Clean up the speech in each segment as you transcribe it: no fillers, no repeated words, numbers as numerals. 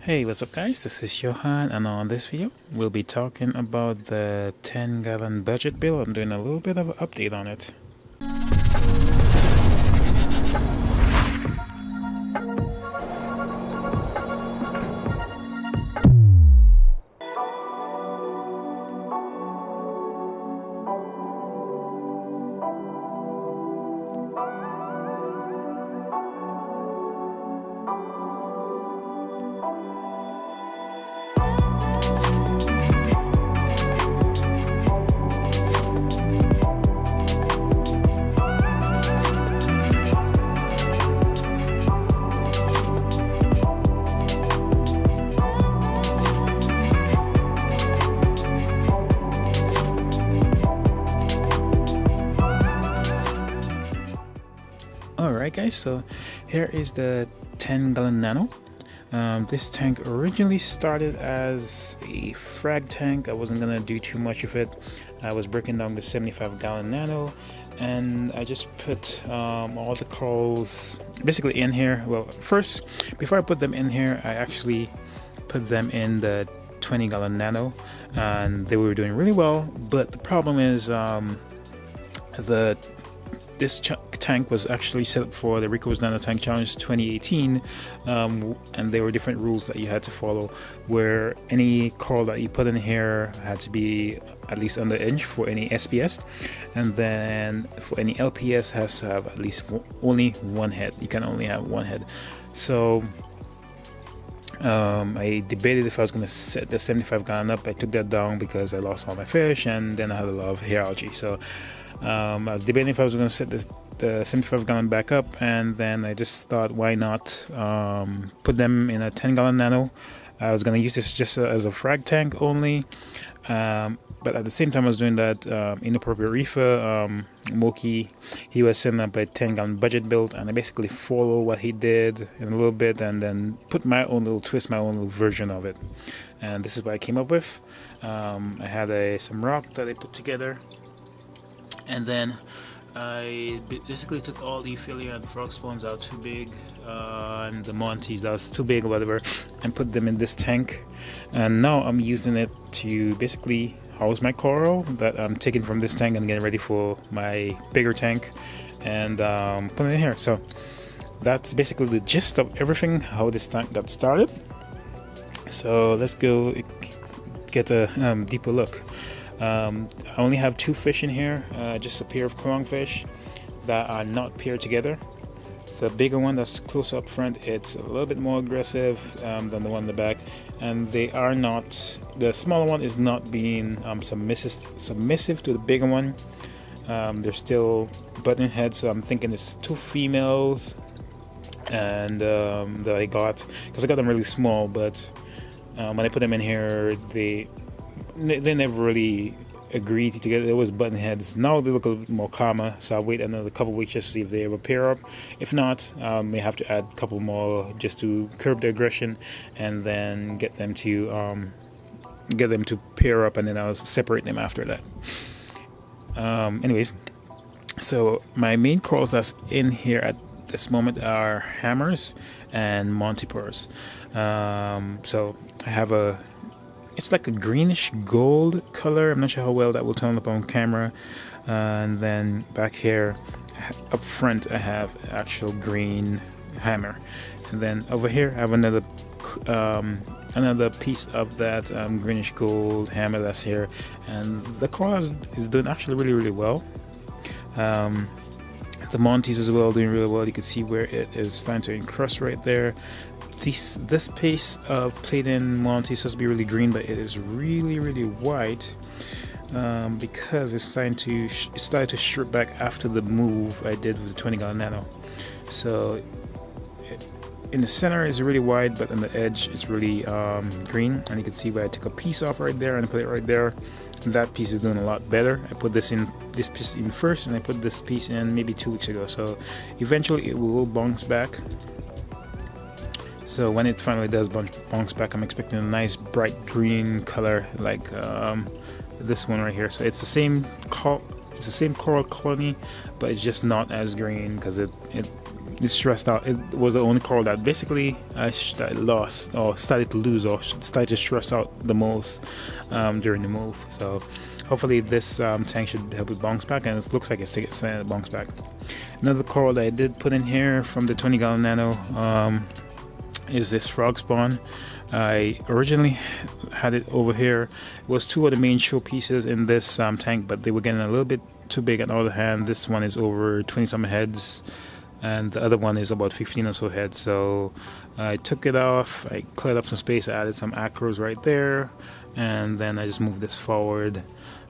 Hey, what's up guys? This is Johan, and on this video we'll be talking about the 10-gallon budget bill. I'm doing a little bit of an update on it. Alright guys, so here is the 10-gallon nano. This tank originally started as a frag tank. I wasn't gonna do too much of it. I was breaking down the 75-gallon nano, and I just put all the corals basically in here. Well, first, before I put them in here, I actually put them in the 20-gallon nano, and they were doing really well. But the problem is this tank was actually set up for the Rico's Nano Tank Challenge 2018, and there were different rules that you had to follow, where any coral that you put in here had to be at least under an inch for any SPS, and then for any LPS has to have at least only one head. You can only have one head. So I debated if I was going to set the 75-gallon up. I took that down because I lost all my fish, and then I had a lot of hair algae. So I was debating if I was going to set the 75-gallon back up, and then I just thought, why not put them in a 10-gallon nano. I was going to use this just as a frag tank only, but at the same time I was doing that inappropriate reefer. Moki, he was setting up a 10-gallon budget build, and I basically follow what he did in a little bit and then put my own little twist, my own little version of it. And this is what I came up with. I had some rock that I put together, and then I basically took all the Ophelia and frog spawns out too big, and the Montes that was too big or whatever, and put them in this tank. And now I'm using it to basically house my coral that I'm taking from this tank and getting ready for my bigger tank, and put it in here. So that's basically the gist of everything, how this tank got started. So let's go get a deeper look. I only have two fish in here, just a pair of clownfish that are not paired together. The bigger one that's close up front, it's a little bit more aggressive than the one in the back, and they are not, the smaller one is not being submissive to the bigger one. They're still button heads, so I'm thinking it's two females, and that I got, because I got them really small, but when I put them in here, they never really agreed together. It was button heads. Now they look a little bit more calmer, so I'll wait another couple weeks just to see if they ever pair up. If not, may have to add a couple more just to curb the aggression, and then get them to pair up, and then I'll separate them after that. Anyways, so my main corals that's in here at this moment are hammers and Montipores. So I have it's like a greenish gold color. I'm not sure how well that will turn up on camera. And then back here up front I have actual green hammer, and then over here I have another piece of that greenish gold hammer that's here, and the coral is doing actually really well. The Montes as well doing really well. You can see where it is starting to encrust right there. This piece of played-in Monty is supposed to be really green, but it is really white, because it started to strip back after the move I did with the 20-gallon nano. So in the center is really white, but on the edge it's really green, and you can see where I took a piece off right there and put it right there. That piece is doing a lot better. I put this piece in first, and I put this piece in maybe 2 weeks ago, so eventually it will bounce back. So when it finally does bounce back, I'm expecting a nice bright green color like this one right here. So it's the same coral colony, but it's just not as green because stressed out. It was the only coral that basically I lost or started to lose or started to stress out the most during the move. So hopefully this tank should help it bounce back, and it looks like it's starting to bounce back. Another coral that I did put in here from the 20-gallon nano is this frog spawn. I originally had it over here. It was two of the main show pieces in this tank, but they were getting a little bit too big on the other hand. This one is over 20 some heads, and the other one is about 15 or so heads. So I took it off, I cleared up some space, I added some acros right there, and then I just moved this forward,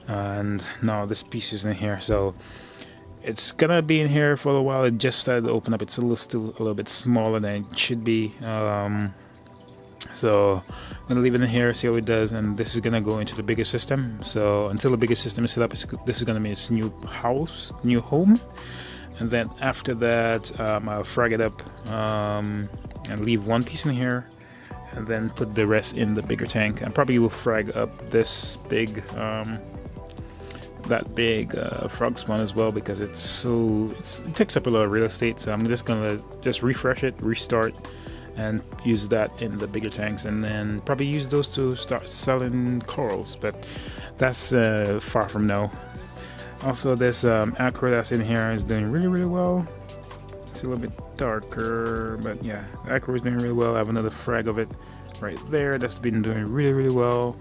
and now this piece is in here. So it's gonna be in here for a while. It just started to open up. It's still a little bit smaller than it should be. So I'm gonna leave it in here, see how it does, and this is gonna go into the bigger system. So until the bigger system is set up, this is gonna be its new home, and then after that I'll frag it up and leave one piece in here, and then put the rest in the bigger tank. I probably will frag up this big frog spawn as well, because it takes up a lot of real estate. So I'm just gonna refresh it, restart, and use that in the bigger tanks, and then probably use those to start selling corals, but that's far from now. Also, this acro that's in here is doing really well. It's a little bit darker, but yeah, acro is doing really well. I have another frag of it right there that's been doing really well,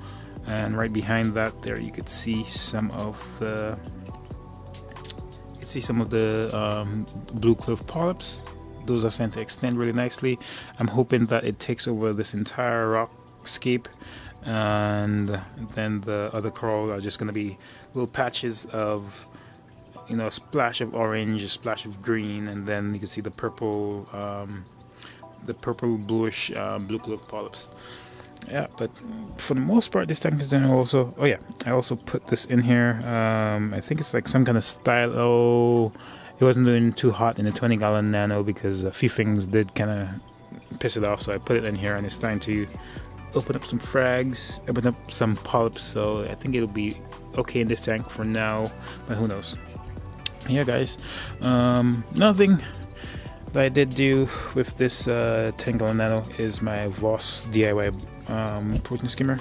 and right behind that there you could see some of the blue clove polyps. Those are starting to extend really nicely. I'm hoping that it takes over this entire rockscape, and then the other coral are just going to be little patches of, a splash of orange, a splash of green, and then you can see the purple bluish blue clove polyps. Yeah, but for the most part, this tank is doing also. Oh yeah, I also put this in here. I think it's like some kind of style. It wasn't doing too hot in the 20-gallon nano because a few things did kind of piss it off, so I put it in here, and it's starting to open up some frags, open up some polyps. So I think it'll be okay in this tank for now, but who knows. Yeah, guys, nothing that I did do with this 10-gallon nano is my Voss DIY protein skimmer.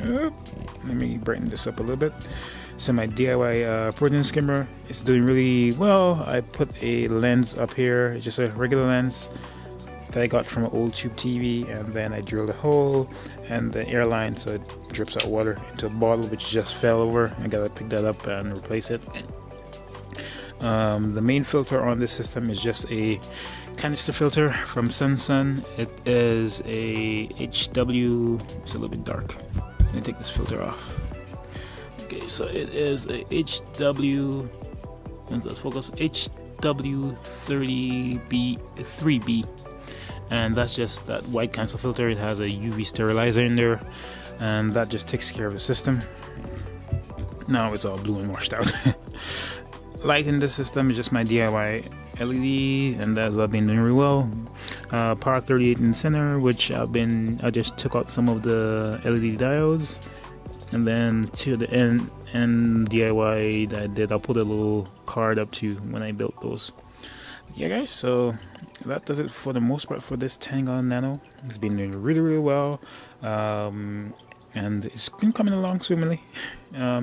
Yep. Let me brighten this up a little bit. So my DIY protein skimmer is doing really well. I put a lens up here, it's just a regular lens that I got from an old tube TV, and then I drilled a hole and the airline so it drips out water into a bottle which just fell over. I gotta pick that up and replace it. The main filter on this system is just a canister filter from Sun. It is a HW, it's a little bit dark. Let me take this filter off. Okay, so it is a HW, let's focus, HW30B3B, and that's just that white cancel filter. It has a UV sterilizer in there, and that just takes care of the system. Now it's all blue and washed out. Light in the system is just my DIY LEDs, and that's I've been doing really well. Power 38 in the center, which I just took out some of the LED diodes. And then to the end DIY that I did, I'll put a little card up to when I built those. Yeah, guys, so that does it for the most part for this 10-gallon nano. It's been doing really well, and it's been coming along swimmingly.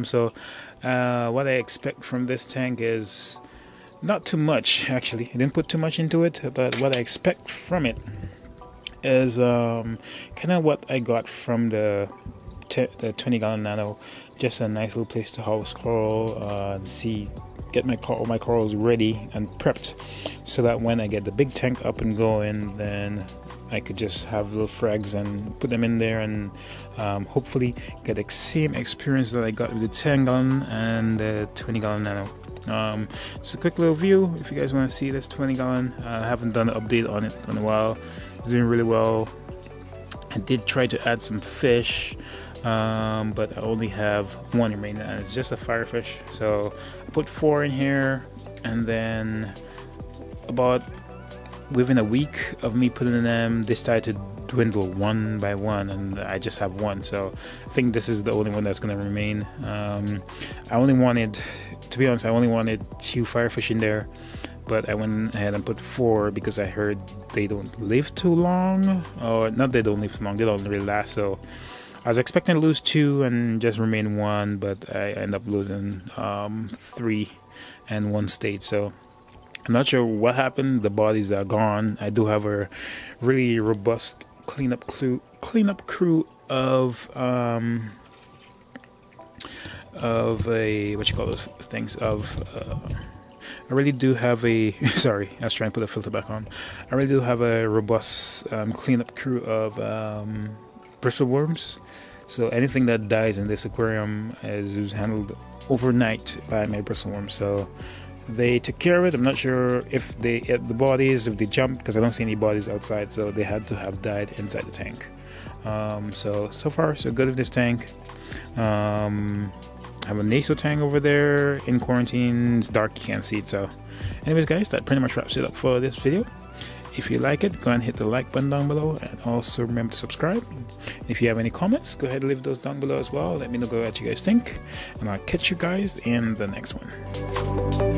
So what I expect from this tank is not too much, actually. I didn't put too much into it, but what I expect from it is kind of what I got from the 20-gallon nano. Just a nice little place to house coral, and get my corals ready and prepped, so that when I get the big tank up and going, then I could just have little frags and put them in there, and hopefully get the same experience that I got with the 10-gallon and the 20-gallon nano. Just a quick little view if you guys want to see this 20-gallon. I haven't done an update on it in a while. It's doing really well. I did try to add some fish, but I only have one remaining, and it's just a firefish. So I put 4 in here, and then about within a week of me putting them, they started to dwindle one by one, and I just have one. So I think this is the only one that's going to remain. To be honest, I only wanted 2 firefish in there, but I went ahead and put 4 because I heard they don't live too long, or not they don't live too long, they don't really last. So I was expecting to lose 2 and just remain 1, but I end up losing 3 and 1 stayed. So I'm not sure what happened. The bodies are gone. I do have a really robust cleanup crew of a, what you call those things, I really do have a sorry, I was trying to put the filter back on. I really do have a robust cleanup crew of bristleworms. So anything that dies in this aquarium is handled overnight by my bristleworms. So they took care of it. I'm not sure if they ate the bodies, if they jumped, because I don't see any bodies outside, so they had to have died inside the tank. So far so good with this tank. I have a nasal tank over there in quarantine. It's dark, you can't see it. So anyways guys, that pretty much wraps it up for this video. If you like it, go ahead and hit the like button down below, and also remember to subscribe. If you have any comments, go ahead and leave those down below as well. Let me know what you guys think, and I'll catch you guys in the next one.